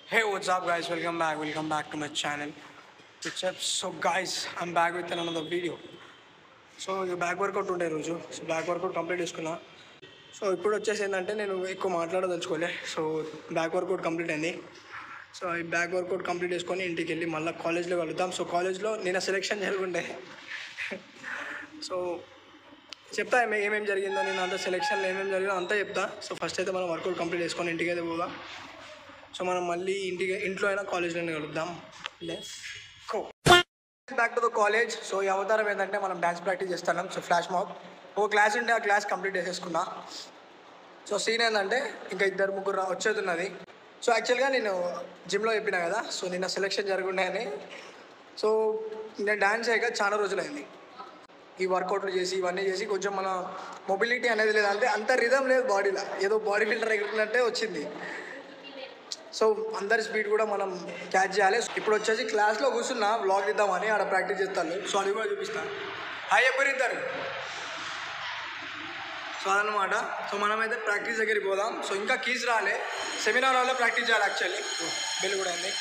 Hey, what's up, guys? Welcome back to my channel. What's up? So, guys, I'm back with another video. So ఇక back work out ఉండే రోజు so back work out complete చేసుకున్నా. So ఇప్పుడు వచ్చేసి ఏంటంటే నేను ఎక్కువ మాట్లాడదలుచుకోలే. సో బ్యాక్ వర్కౌట్ కంప్లీట్ అయింది. సో ఈ బ్యాక్ వర్కౌట్ కంప్లీట్ చేసుకొని ఇంటికి వెళ్ళి మళ్ళీ కాలేజ్లో కలుద్దాం. సో కాలేజ్లో నేను సెలెక్షన్ జరుగుండే. సో చెప్తా ఏమేమి జరిగిందో, నేను అంత సెలెక్షన్లో ఏమేమి జరిగిందో అంతా చెప్తా. సో ఫస్ట్ అయితే మనం వర్కౌట్ కంప్లీట్ చేసుకొని ఇంటికి అయితే పోదాం. సో మనం మళ్ళీ ఇంట్లో అయినా కాలేజ్లోనే కలుద్దాం. Let's go back to the college. So ఈ అవతారం ఏంటంటే మనం డ్యాన్స్ ప్రాక్టీస్ చేస్తున్నాం. సో ఫ్లాష్ మాబ్ ఒక క్లాస్ ఉంటే ఆ క్లాస్ కంప్లీట్ చేసేసుకున్నా. సో సీన్ ఏంటంటే ఇంకా ఇద్దరు ముగ్గురు వచ్చేది ఉన్నది. సో యాక్చువల్గా నేను జిమ్లో చెప్పినా కదా, సో నిన్న సెలెక్షన్ జరుగున్నాయని. సో నేను డ్యాన్స్ చేయక చాలా రోజులైంది. ఈ వర్కౌట్లు చేసి ఇవన్నీ చేసి కొంచెం మన మొబిలిటీ అనేది లేదంటే అంత రిధం లేదు బాడీలో, ఏదో బాడీ బిల్డర్ ఎగిరినట్టే వచ్చింది. సో అందరి స్పీడ్ కూడా మనం క్యాచ్ చేయాలి. ఇప్పుడు వచ్చేసి క్లాస్లో కూర్చున్నా వ్లాగ్ ఇద్దామని ఆడ ప్రాక్టీస్ చేస్తాను. సో అది కూడా చూపిస్తాను. హాయ్ ఎవ్వరిద్దరు. సో అదనమాట. సో మనమైతే ప్రాక్టీస్ దగ్గరికి పోదాం. సో ఇంకా కీస్ రాలే, సెమినార్ హాల్లో ప్రాక్టీస్ చేయాలి. యాక్చువల్లీ బెల్ కూడా ఉంది.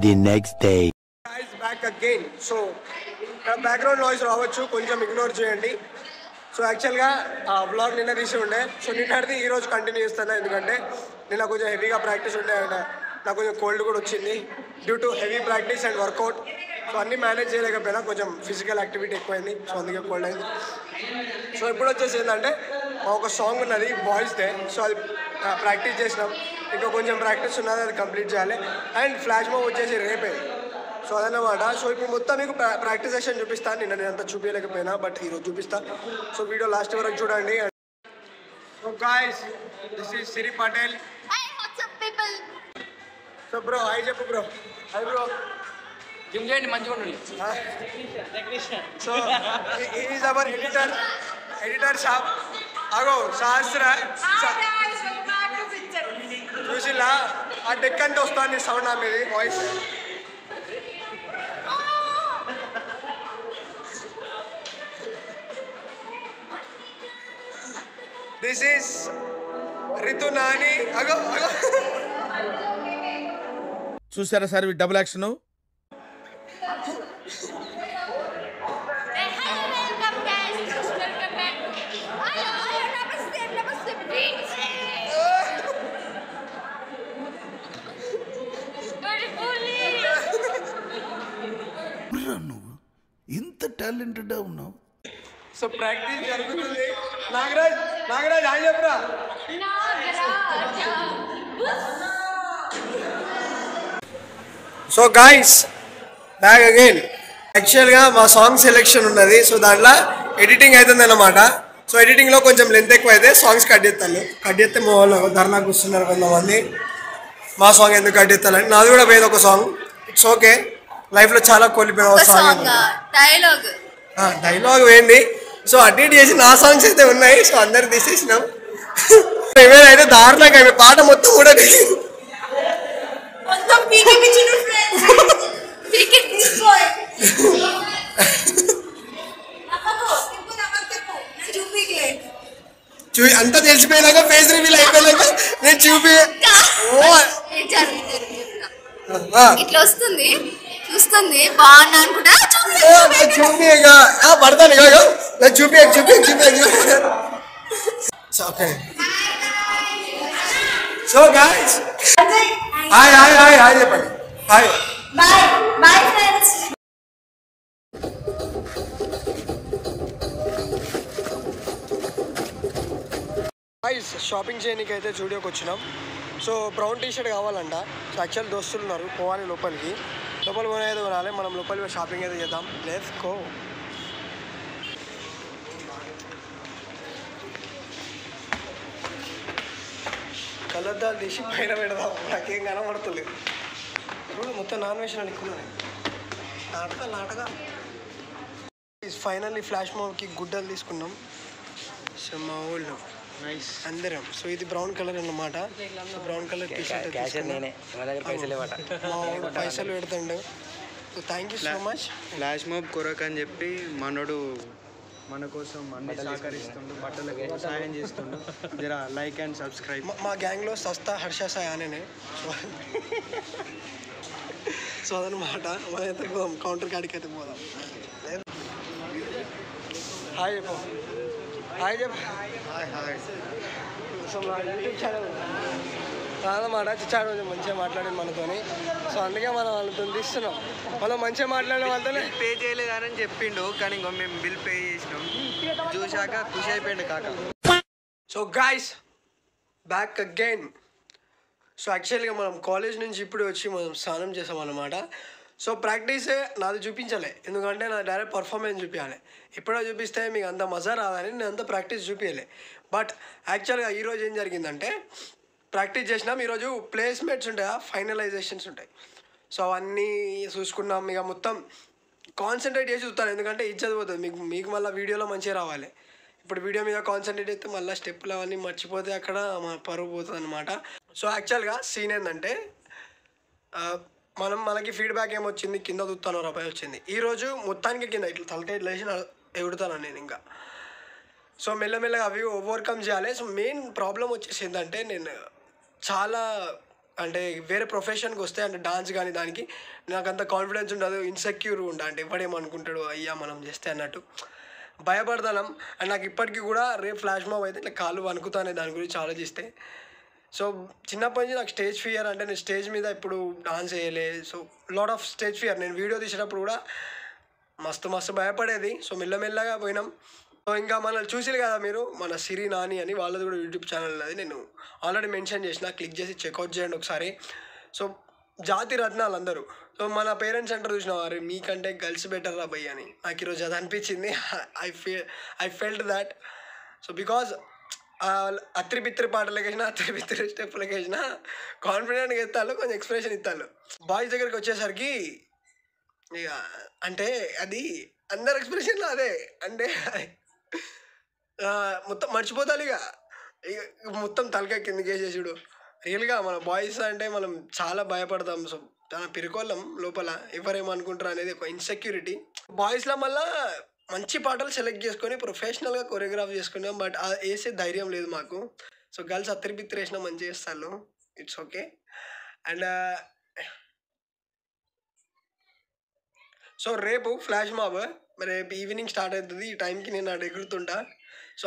The next day. Guys, back again. So background noise రావచ్చు, కొంచెం ఇగ్నోర్ చేయండి. సో యాక్చువల్గా ఆ వ్లాగ్ నిన్న తీసి ఉండే. సో నిన్నటిది ఈరోజు కంటిన్యూ చేస్తాను, ఎందుకంటే నిన్న కొంచెం హెవీగా ప్రాక్టీస్ ఉండే అండ్ నాకు కొంచెం కోల్డ్ కూడా వచ్చింది due to heavy practice and workout. So అన్నీ మేనేజ్ చేయలేకపోయినా, కొంచెం ఫిజికల్ యాక్టివిటీ ఎక్కువైంది. సో అందుకే కోల్డ్ అయింది. సో ఇప్పుడు వచ్చేసి ఏంటంటే ఒక సాంగ్ ఉన్నది బాయ్స్దే. సో అది ప్రాక్టీస్ చేసినాం, ఇంకా కొంచెం ప్రాక్టీస్ ఉన్నది, అది కంప్లీట్ చేయాలి. అండ్ ఫ్లాష్ మాబ్ వచ్చేసి రేపే. సో అదన్నమాట. సో ఇప్పుడు మొత్తం మీకు ప్రాక్టీస్ సెషన్ చూపిస్తాను. నేను అంతా చూపించలేకపోయినా, బట్ ఈరోజు చూపిస్తాను. సో వీడియో లాస్ట్ వరకు చూడండి. So guys, this is Siri Patel. Hey, what's up, people? So bro hi చెప్పు బ్రో. Hi bro. జిమ్ చేయండి, మంచిగా ఉండండి. So is our editor shop. అగో సహస్ర. చూసిలా ఆ డెక్ అంటే వస్తుంది సౌండ్, ఆ మీది voice. This is Ritu Nani. అగో అగో చూసారా sir double action. Hey, hi, welcome, guys. Welcome back. Ayo, namaste, please. నువ్వు ఇంత టాలెంటెడ్ ఉన్నావు. సో ప్రాక్టీస్ జరుగుతుంది. నాగరాజ్ హాయ్ చెప్పరా. So guys, back again. యాక్చువల్గా మా సాంగ్ సెలెక్షన్ ఉన్నది. సో దాంట్లో ఎడిటింగ్ అవుతుంది అన్నమాట. సో ఎడిటింగ్లో కొంచెం లెంత్ ఎక్కువ అయితే సాంగ్స్ కట్ చేస్తే మా వాళ్ళు ధర్నాకు వస్తున్నారు కొంతమంది. మా సాంగ్ ఎందుకు కట్ చేస్తానని నాది కూడా పోయింది ఒక సాంగ్. ఇట్స్ ఓకే, లైఫ్లో చాలా కోల్పోయిన ఒక సాంగ్. డైలాగ్ పోయింది. సో అడ్మిట్ చేసి నా సాంగ్స్ అయితే ఉన్నాయి. సో అందరు తీసేసినాం. ఏమైనా దారుణంగా పాట మొత్తం కూడా అంతా తెలిసిపోయినాక ఫేస్ రివీల్ అయిపోయినాక నేను ఇట్లా వస్తుంది, చూస్తుంది బాగున్నా అనుకుంటా. పడతాను చూపి. సో గాయ్స్, హాయ్ చెప్పండి. Hi bye friends. షాపింగ్ చేయడానికి అయితే స్టూడియోకి వచ్చినాం. సో బ్రౌన్ టీ షర్ట్ కావాలంట. సో యాక్చువల్ దోస్తులు ఉన్నారు, పోవాలి లోపలికి పోయినది కొనాలి. మనం లోపలికి షాపింగ్ అయితే చేద్దాం. Let's go. కలర్దాలు తీసి పైన పెడదాం, నాకేం కనబడతలేదు. ఇప్పుడు మొత్తం నాన్ వెజ్ అనుకున్నాను. నాటగా ఫైనల్లీ ఫ్లాష్ మాబ్కి గుడ్డలు తీసుకున్నాం. సో మా ఊళ్ళో నైస్ అందరం. సో ఇది బ్రౌన్ కలర్ అన్నమాట. So brown colour T shirt పైసలు పెడుతుండే. So thank you so much. Flash mob కొరక్ అని చెప్పి మనోడు మన కోసం అన్ని సహకరిస్తుండు, బట్టలకి సహాయం చేస్తుండు. జర లైక్ అండ్ సబ్స్క్రైబ్. మా గ్యాంగ్లో సస్తా హర్ష సాయానే. సో అదనమాట. మనైతే పోదాం, కౌంటర్ కాడికి అయితే పోదాం. హాయ్ చెప్పు, హాయ్ చెప్పు. సో మా యూట్యూబ్ ఛానల్ కాదన్నమాట. చిచ్చాడు మంచిగా మాట్లాడింది మనతోని. సో అందుకే మనం వాళ్ళతో తీస్తున్నాం. మనం మంచిగా మాట్లాడిన వాళ్ళతోనే. పే చేయలేదని చెప్పిండు, కానీ ఇంకో మేము బిల్ పే చేసినాం. చూశాక ఖుషి అయిపోయిండు కాక. So guys, back again. So యాక్చువల్గా మనం కాలేజ్ నుంచి ఇప్పుడు వచ్చి మనం స్నానం చేసాం అన్నమాట. సో ప్రాక్టీసే నాది చూపించలే, ఎందుకంటే నా డైరెక్ట్ పర్ఫార్మెన్స్ చూపించాలి. ఎప్పుడో చూపిస్తే మీకు అంత మజా రాదని నేను అంత ప్రాక్టీస్ చూపించలే. బట్ యాక్చువల్గా ఈరోజు ఏం జరిగిందంటే, ప్రాక్టీస్ చేసినాం. ఈరోజు ప్లేస్మెంట్స్ ఉంటాయా, ఫైనలైజేషన్స్ ఉంటాయి. సో అవన్నీ చూసుకున్నాం. ఇక మొత్తం కాన్సన్ట్రేట్ చేసి చూస్తాను, ఎందుకంటే ఇచ్చేది పోతుంది మీకు మళ్ళీ వీడియోలో మంచిగా రావాలి. ఇప్పుడు వీడియో మీద కాన్సన్ట్రేట్ అయితే మళ్ళీ స్టెప్పులు అవన్నీ మర్చిపోతే అక్కడ మా పరువు పోతుంది అనమాట. సో యాక్చువల్గా సీన్ ఏంటంటే, మనకి ఫీడ్బ్యాక్ ఏమొచ్చింది, కింద చూస్తాను రూపాయి వచ్చింది. ఈరోజు మొత్తానికి కింద ఇట్లా తలకాయ ఇట్లా వేసి ఎగుడుతాను నేను ఇంకా. సో మెల్లమెల్లగా అవి ఓవర్కమ్ చేయాలి. సో మెయిన్ ప్రాబ్లం వచ్చేసి ఏంటంటే, నేను చాలా అంటే వేరే ప్రొఫెషన్కి వస్తే అంటే డాన్స్ కానీ దానికి నాకు అంత కాన్ఫిడెన్స్ ఉండదు, ఇన్సెక్యూర్ ఉండ. అంటే ఎవడేమనుకుంటాడు అయ్యా మనం చేస్తే అన్నట్టు భయపడతాం. అండ్ నాకు ఇప్పటికీ కూడా రేపు ఫ్లాష్ మాబ్ అయితే ఇట్లా కాళ్ళు వణుకుతానే దాని గురించి ఆలోచిస్తే. సో చిన్నప్పటి నుంచి నాకు స్టేజ్ ఫియర్. అంటే నేను స్టేజ్ మీద ఇప్పుడు డాన్స్ వేయలే. So lot of stage fear. నేను వీడియో తీసేటప్పుడు కూడా మస్తు భయపడేది. సో మెల్లమెల్లగా పోయినాం. సో ఇంకా మనల్ని చూసిరు కదా మీరు, మన సిరి నాని అని వాళ్ళది కూడా యూట్యూబ్ ఛానల్ అది నేను ఆల్రెడీ మెన్షన్ చేసిన, క్లిక్ చేసి చెక్అవుట్ చేయండి ఒకసారి. సో జాతి రత్నాలు అందరూ. సో మన పేరెంట్స్ అంటారు చూసిన వారు, మీకంటే గర్ల్స్ బెటర్ రా భయ్య అని. నాకు ఈరోజు అది అనిపించింది. I felt that. So because అత్రి పిత్రి పాటలకు వేసినా, అత్రి పిత్రి స్టెప్పులకు వేసినా కాన్ఫిడెంట్గా ఇస్తాను, కొంచెం ఎక్స్ప్రెషన్ ఇస్తాను. బాయ్స్ దగ్గరికి వచ్చేసరికి ఇక అంటే అది అందరు ఎక్స్ప్రెషన్లో అదే అంటే మొత్తం మర్చిపోతాను ఇక మొత్తం తలకాయ కిందకి వేసేసాడు. రియల్గా మన బాయ్స్ అంటే మనం చాలా భయపడతాం. సో చాలా పిరుకోళ్ళం లోపల, ఎవరేమనుకుంటారు అనేది ఒక ఇన్సెక్యూరిటీ. బాయ్స్లో మళ్ళీ మంచి పాటలు సెలెక్ట్ చేసుకొని ప్రొఫెషనల్గా కొరియోగ్రాఫ్ చేసుకున్నాం. బట్ వేసే ధైర్యం లేదు మాకు. సో గర్ల్స్ అత్తిరి బిత్తిరి వేసినా మంచిగా వేస్తాను, ఇట్స్ ఓకే. అండ్ సో రేపు ఫ్లాష్ మాబ్ రేపు ఈవినింగ్ స్టార్ట్ అవుతుంది. ఈ టైంకి నేను అక్కడ ఎగురుతుంటా. సో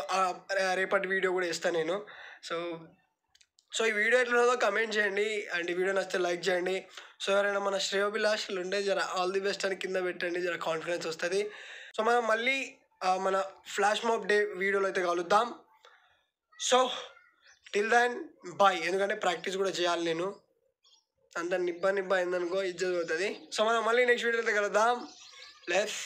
రేపటి వీడియో కూడా ఇస్తాను నేను. సో ఈ వీడియో ఎట్లున్నదో కమెంట్ చేయండి. అండ్ ఈ వీడియో నచ్చితే లైక్ చేయండి. సో ఎవరైనా మన శ్రేయోభిలాషులు ఉంటే జర ఆల్ ది బెస్ట్ అని కింద పెట్టండి, జర కాన్ఫిడెన్స్ వస్తుంది. సో మనం మళ్ళీ మన ఫ్లాష్ మాబ్ డే వీడియోలో అయితే కలుద్దాం. So till then bye. ఎందుకంటే ప్రాక్టీస్ కూడా చేయాలి నేను. అంత నిబ్బా అయిందనుకో ఇజ్జత్ అవుతుంది. సో మనం మళ్ళీ నెక్స్ట్ వీడియో అయితే కలుద్దాం. లెట్స్